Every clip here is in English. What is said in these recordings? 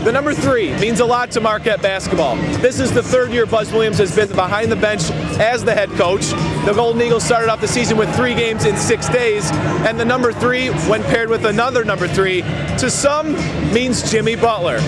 The number 3 means a lot to Marquette basketball. This is the 3rd year Buzz Williams has been behind the bench as the head coach. The Golden Eagles started off the season with 3 games in 6 days, and the number 3, when paired with another number 3, to some means Jimmy Butler.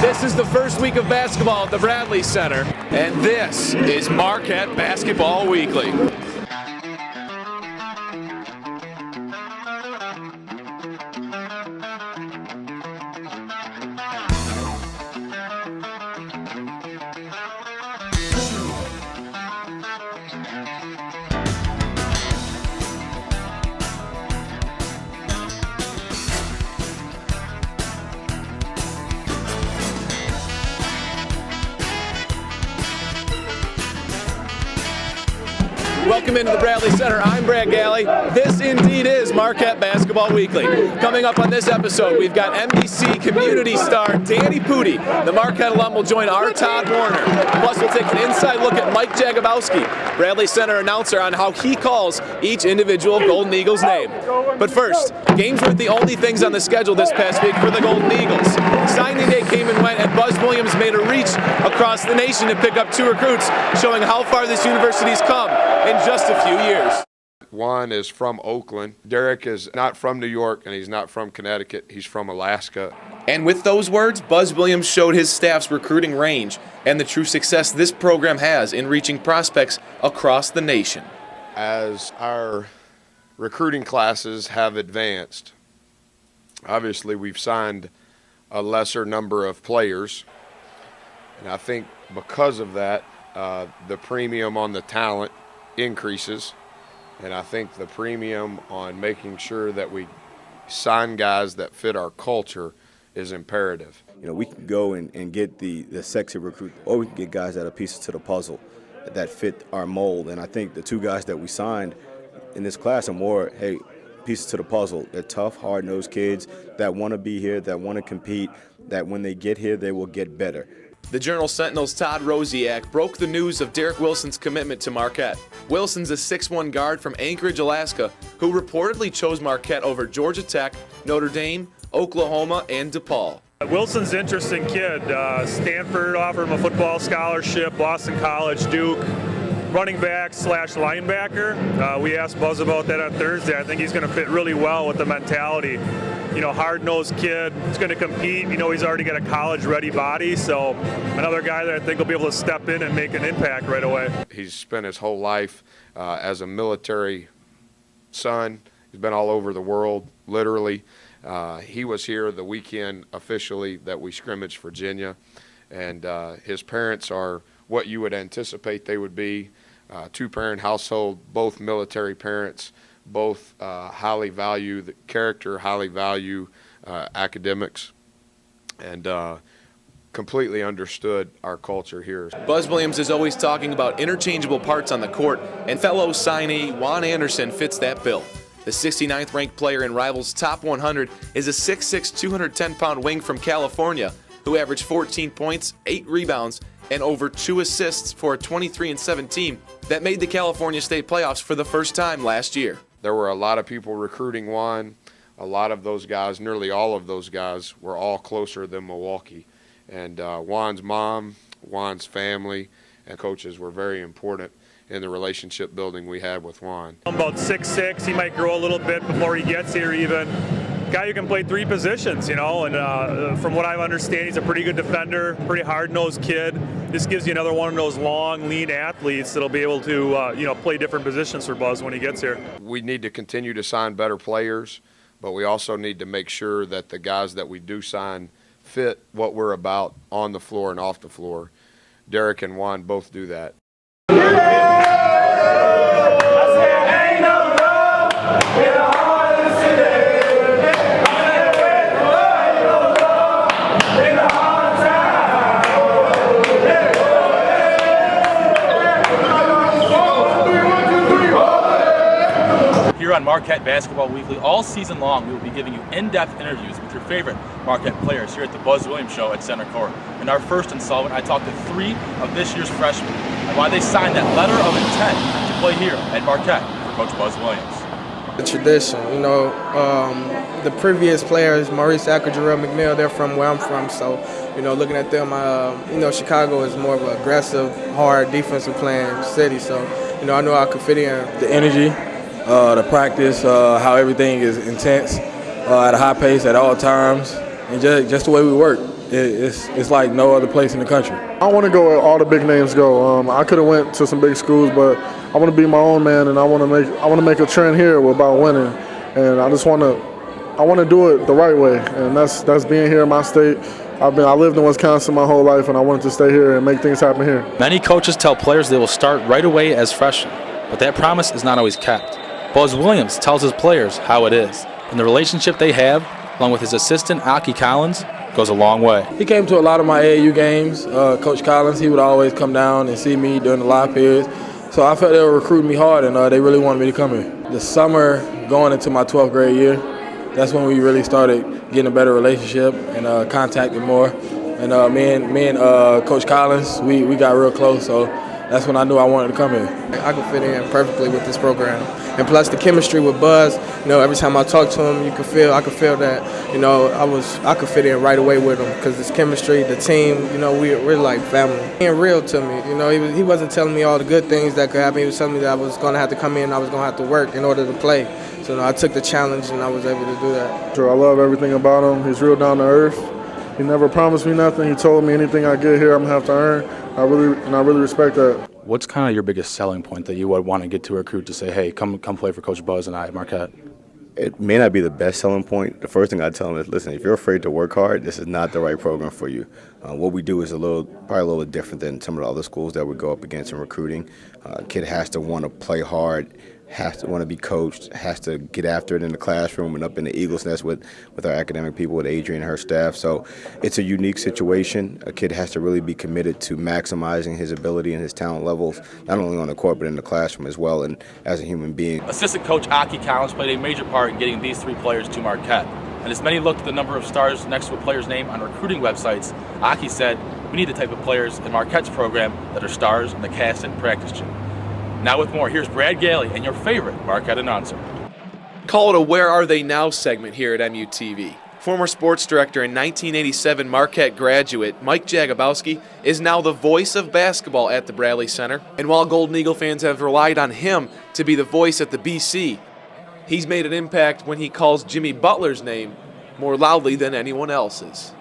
This is the first week of basketball at the Bradley Center, and this is Marquette Basketball Weekly. Welcome into the Bradley Center. I'm Brad Galli. This indeed is Marquette Basketball Weekly. Coming up on this episode, we've got NBC community star Danny Pudi. The Marquette alum will join our Todd Warner. Plus, we'll take an inside look at Mike Jakubowski, Bradley Center announcer, on how he calls each individual Golden Eagles name. But first, games weren't the only things on the schedule this past week for the Golden Eagles. Signing day came and went, and Buzz Williams made a reach across the nation to pick up 2 recruits, showing how far this university's come in just a few years. Juan is from Oakland. Derrick is not from New York, and he's not from Connecticut. He's from Alaska. And with those words, Buzz Williams showed his staff's recruiting range and the true success this program has in reaching prospects across the nation. As our recruiting classes have advanced, obviously we've signed a lesser number of players, and I think because of that, the premium on the talent increases, and I think the premium on making sure that we sign guys that fit our culture is imperative. You know, we can go and get the sexy recruit, or we can get guys that are pieces to the puzzle that fit our mold. And I think the 2 guys that we signed in this class are more, hey, pieces to the puzzle. They're tough, hard-nosed kids that want to be here, that want to compete, that when they get here, they will get better. The Journal-Sentinel's Todd Rosiak broke the news of Derrick Wilson's commitment to Marquette. Wilson's a 6'1" guard from Anchorage, Alaska, who reportedly chose Marquette over Georgia Tech, Notre Dame, Oklahoma, and DePaul. Wilson's an interesting kid. Stanford offered him a football scholarship, Boston College, Duke. Running back / linebacker. We asked Buzz about that on Thursday. I think he's going to fit really well with the mentality. You know, hard-nosed kid. He's going to compete. You know, he's already got a college-ready body. So another guy that I think will be able to step in and make an impact right away. He's spent his whole life as a military son. He's been all over the world, literally. He was here the weekend officially that we scrimmaged Virginia. And his parents are what you would anticipate they would be. 2-parent household, both military parents, both highly value the character, highly value academics, and completely understood our culture here. Buzz Williams is always talking about interchangeable parts on the court, and fellow signee Juan Anderson fits that bill. The 69th ranked player in Rivals Top 100 is a 6'6", 210-pound wing from California who averaged 14 points, 8 rebounds, and over 2 assists for a 23-7 team that made the California State playoffs for the first time last year. There were a lot of people recruiting Juan. A lot of those guys, nearly all of those guys, were all closer than Milwaukee. And Juan's mom, Juan's family, and coaches were very important in the relationship building we had with Juan. About 6'6", he might grow a little bit before he gets here even. Guy who can play 3 positions, you know, and from what I understand, he's a pretty good defender, pretty hard-nosed kid. This gives you another one of those long, lean athletes that'll be able to, play different positions for Buzz when he gets here. We need to continue to sign better players, but we also need to make sure that the guys that we do sign fit what we're about on the floor and off the floor. Derrick and Juan both do that. Here on Marquette Basketball Weekly, all season long, we will be giving you in-depth interviews with your favorite Marquette players here at the Buzz Williams Show at CenterCourt. In our first installment, I talked to 3 of this year's freshmen and why they signed that letter of intent to play here at Marquette for Coach Buzz Williams. The tradition, the previous players, Maurice Acker, Jarrell McNeil, they're from where I'm from. So, looking at them, Chicago is more of an aggressive, hard defensive playing city. So, I know I could fit in. The energy, the practice, how everything is intense, at a high pace at all times, and just the way we work. It's like no other place in the country. I want to go where all the big names go. I could have went to some big schools, but I want to be my own man, and I want to make a trend here about winning. And I want to do it the right way, and that's being here in my state. I lived in Wisconsin my whole life, and I wanted to stay here and make things happen here. Many coaches tell players they will start right away as freshmen, but that promise is not always kept. Buzz Williams tells his players how it is, and the relationship they have, along with his assistant Aki Collins, goes a long way. He came to a lot of my AAU games. Coach Collins, he would always come down and see me during the live periods. So I felt they were recruiting me hard, and they really wanted me to come here. The summer going into my 12th grade year, that's when we really started getting a better relationship and contacting more. And me and Coach Collins, we got real close, so that's when I knew I wanted to come here. I could fit in perfectly with this program. And plus the chemistry with Buzz, every time I talk to him, I could feel that, I could fit in right away with him because this chemistry, the team, we're like family. Being real to me, he wasn't telling me all the good things that could happen. He was telling me that I was going to have to come in, I was going to have to work in order to play. So I took the challenge and I was able to do that. I love everything about him. He's real down to earth. He never promised me nothing. He told me anything I get here, I'm gonna have to earn. I really respect that. What's kind of your biggest selling point that you would want to get to a recruit to say, hey, come play for Coach Buzz and I at Marquette? It may not be the best selling point. The first thing I tell them is, listen, if you're afraid to work hard, this is not the right program for you. What we do is probably a little different than some of the other schools that we go up against in recruiting. A kid has to want to play hard, has to want to be coached, has to get after it in the classroom and up in the Eagles Nest with our academic people, with Adrian and her staff. So it's a unique situation. A kid has to really be committed to maximizing his ability and his talent levels, not only on the court but in the classroom as well and as a human being. Assistant coach Aki Collins played a major part in getting these three players to Marquette. And as many looked at the number of stars next to a player's name on recruiting websites, Aki said, we need the type of players in Marquette's program that are stars in the cast and practice gym. Now with more, here's Brad Galli and your favorite Marquette announcer. Call it a Where Are They Now segment here at MUTV. Former sports director and 1987 Marquette graduate Mike Jakubowski is now the voice of basketball at the Bradley Center. And while Golden Eagle fans have relied on him to be the voice at the BC, he's made an impact when he calls Jimmy Butler's name more loudly than anyone else's.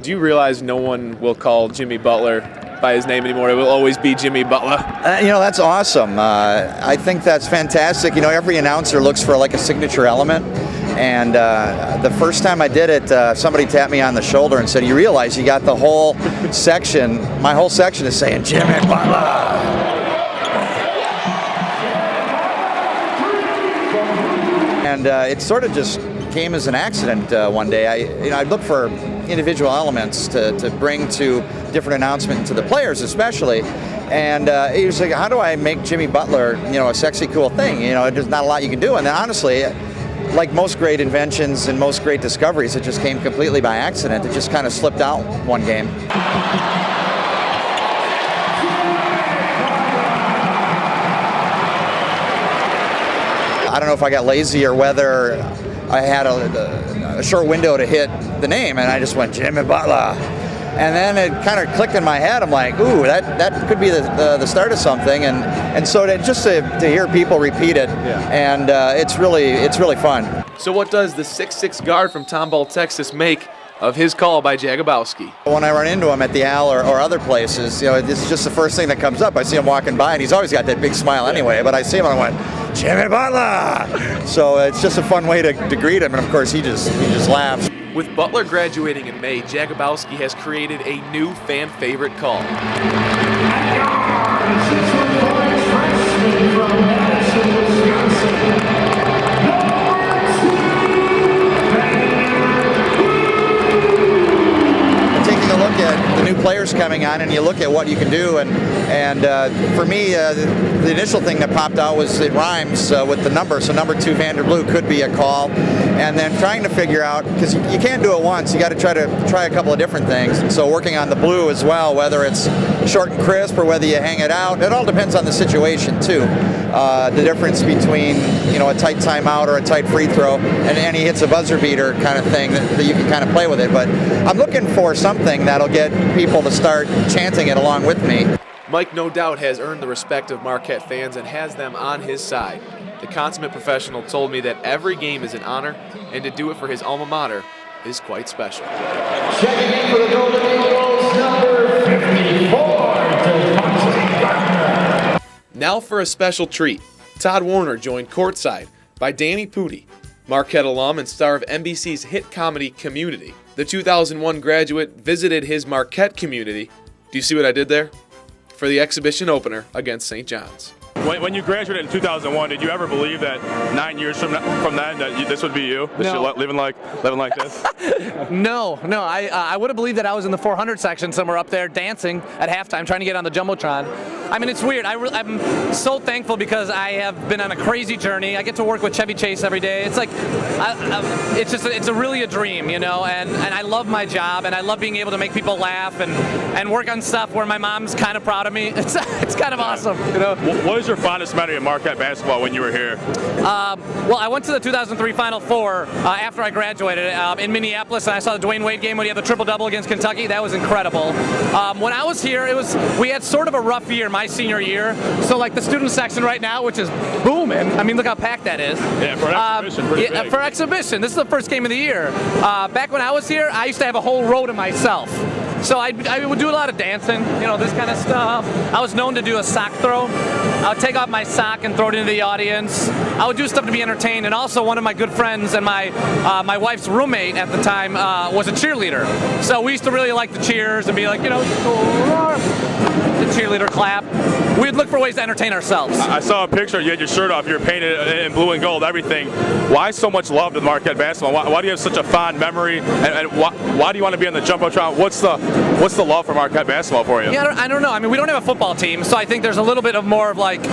Do you realize no one will call Jimmy Butler by his name anymore? It will always be Jimmy Butler. That's awesome. I think that's fantastic. Every announcer looks for like a signature element. And the first time I did it, somebody tapped me on the shoulder and said, you realize you got the whole section, my whole section is saying Jimmy Butler. And it sort of just came as an accident one day. I look for individual elements to bring to different announcements to the players especially. And he was like, how do I make Jimmy Butler, a sexy, cool thing? There's not a lot you can do. And then honestly, like most great inventions and most great discoveries, it just came completely by accident. It just kind of slipped out one game. I don't know if I got lazy or whether I had a short window to hit the name, and I just went Jimmy Butler. And then it kind of clicked in my head. I'm like, ooh, that could be the start of something. And so to hear people repeat it, and it's really fun. So what does the 6'6" guard from Tomball, Texas make of his call by Jakubowski? When I run into him at the Al or other places, this is just the first thing that comes up. I see him walking by, and he's always got that big smile anyway, but I see him and I went, Jimmy Butler! So it's just a fun way to greet him, and of course he just laughs. With Butler graduating in May, Jakubowski has created a new fan favorite call. Taking a look at the new players coming on, and you look at what you can do, and for me, the initial thing that popped out was it rhymes with the number. So number 2, Vander Blue, could be a call. and then trying to figure out, because you can't do it once, you got to try a couple of different things. And so working on the blue as well, whether it's short and crisp or whether you hang it out, it all depends on the situation too. The difference between a tight timeout or a tight free throw and he hits a buzzer beater kind of thing that you can kind of play with it. But I'm looking for something that'll get people to start chanting it along with me. Mike no doubt has earned the respect of Marquette fans and has them on his side. The consummate professional told me that every game is an honor, and to do it for his alma mater is quite special. Checking in for the Golden Eagles, number 54, Gardner. Now for a special treat. Todd Warner joined courtside by Danny Pudi, Marquette alum and star of NBC's hit comedy Community. The 2001 graduate visited his Marquette community. Do you see what I did there? For the exhibition opener against St. John's. When you graduated in 2001, did you ever believe that 9 years from then that this would be you? That No. you're living like this? No. I would have believed that I was in the 400 section somewhere up there dancing at halftime, trying to get on the Jumbotron. I mean, it's weird. I'm so thankful because I have been on a crazy journey. I get to work with Chevy Chase every day. It's like, it's really a dream, and I love my job, and I love being able to make people laugh and work on stuff where my mom's kind of proud of me. It's kind of awesome, What is your fondest memory of Marquette basketball when you were here? Well, I went to the 2003 Final Four after I graduated in Minneapolis, and I saw the Dwayne Wade game when he had the triple-double against Kentucky. That was incredible. When I was here, we had sort of a rough year my senior year. So like the student section right now, which is booming. I mean, look how packed that is. Yeah, for an exhibition, pretty big. For exhibition. This is the first game of the year. Back when I was here, I used to have a whole row to myself. So I would do a lot of dancing, this kind of stuff. I was known to do a sock throw. I would take off my sock and throw it into the audience. I would do stuff to be entertained. And also one of my good friends and my wife's roommate at the time was a cheerleader. So we used to really like the cheers and be like, the cheerleader clap. We'd look for ways to entertain ourselves. I saw a picture. You had your shirt off. You're painted in blue and gold, everything. Why so much love to Marquette basketball? Why do you have such a fond memory? And why do you want to be on the Jumbotron? What's the love for Marquette basketball for you? Yeah, I don't know. I mean, we don't have a football team, so I think there's a little bit of more of like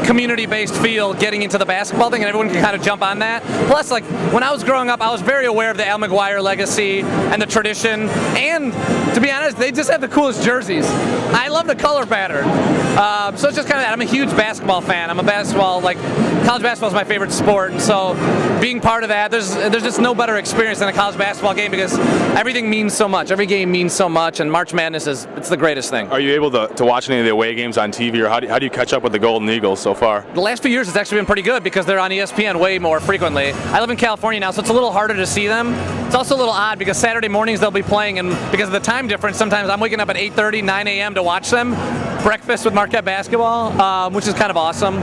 community-based feel getting into the basketball thing, and everyone can kind of jump on that. Plus, like when I was growing up, I was very aware of the Al McGuire legacy and the tradition. And to be honest, they just have the coolest jerseys. I love the color pattern. So it's just kind of that. I'm a huge basketball fan. I'm a college basketball is my favorite sport, and so being part of that, there's just no better experience than a college basketball game because everything means so much. Every game means so much, and March Madness it's the greatest thing. Are you able to watch any of the away games on TV, or how do you catch up with the Golden Eagles so far? The last few years it's actually been pretty good because they're on ESPN way more frequently. I live in California now, so it's a little harder to see them. It's also a little odd because Saturday mornings they'll be playing, and because of the time difference, sometimes I'm waking up at 8:30, 9 a.m. to watch them. Breakfast with Marquette basketball, which is kind of awesome.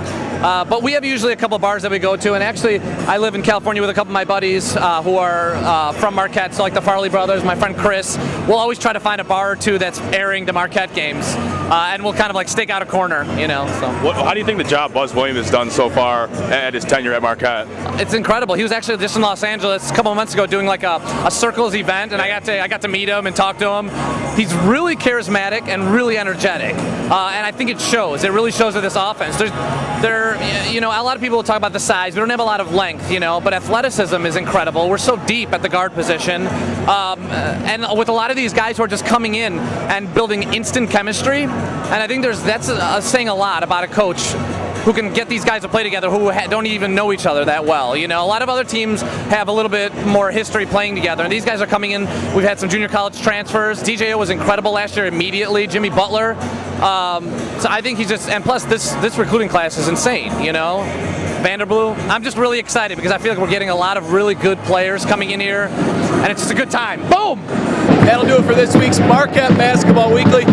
But we have usually a couple bars that we go to, and actually I live in California with a couple of my buddies who are from Marquette, so like the Farley brothers, my friend Chris. We'll always try to find a bar or two that's airing the Marquette games, and we'll kind of like stake out a corner, So. How do you think the job Buzz Williams has done so far at his tenure at Marquette? It's incredible. He was actually just in Los Angeles a couple of months ago doing like a Circles event, and I got to meet him and talk to him. He's really charismatic and really energetic, and I think it shows. It really shows with this offense. A lot of people will talk about the size. We don't have a lot of length, but athleticism is incredible. We're so deep at the guard position, and with a lot of these guys who are just coming in and building instant chemistry, and I think that's saying a lot about a coach who can get these guys to play together who don't even know each other that well. A lot of other teams have a little bit more history playing together, and these guys are coming in. We've had some junior college transfers. DJO was incredible last year immediately. Jimmy Butler. So I think and plus this recruiting class is insane, Vander Blue. I'm just really excited because I feel like we're getting a lot of really good players coming in here, and it's just a good time. Boom! That'll do it for this week's Marquette Basketball Weekly.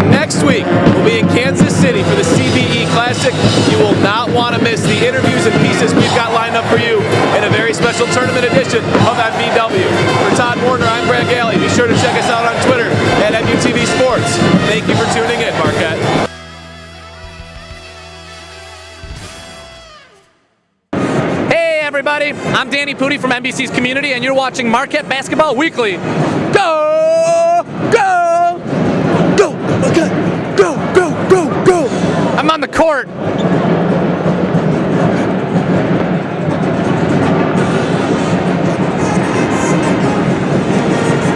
Next week, we'll be in Kansas City for the CBE Classic. You will not want to miss the interviews and pieces we've got lined up for you in a very special tournament edition of MUTV. For Todd Warner, I'm Brad Galli. Be sure to check us out on Twitter at MUTV Sports. Thank you for tuning in, Marquette. Everybody, I'm Danny Pudi from NBC's Community, and you're watching Marquette Basketball Weekly. Go! Go! Go! Marquette! Go! Go! Go! Go! I'm on the court.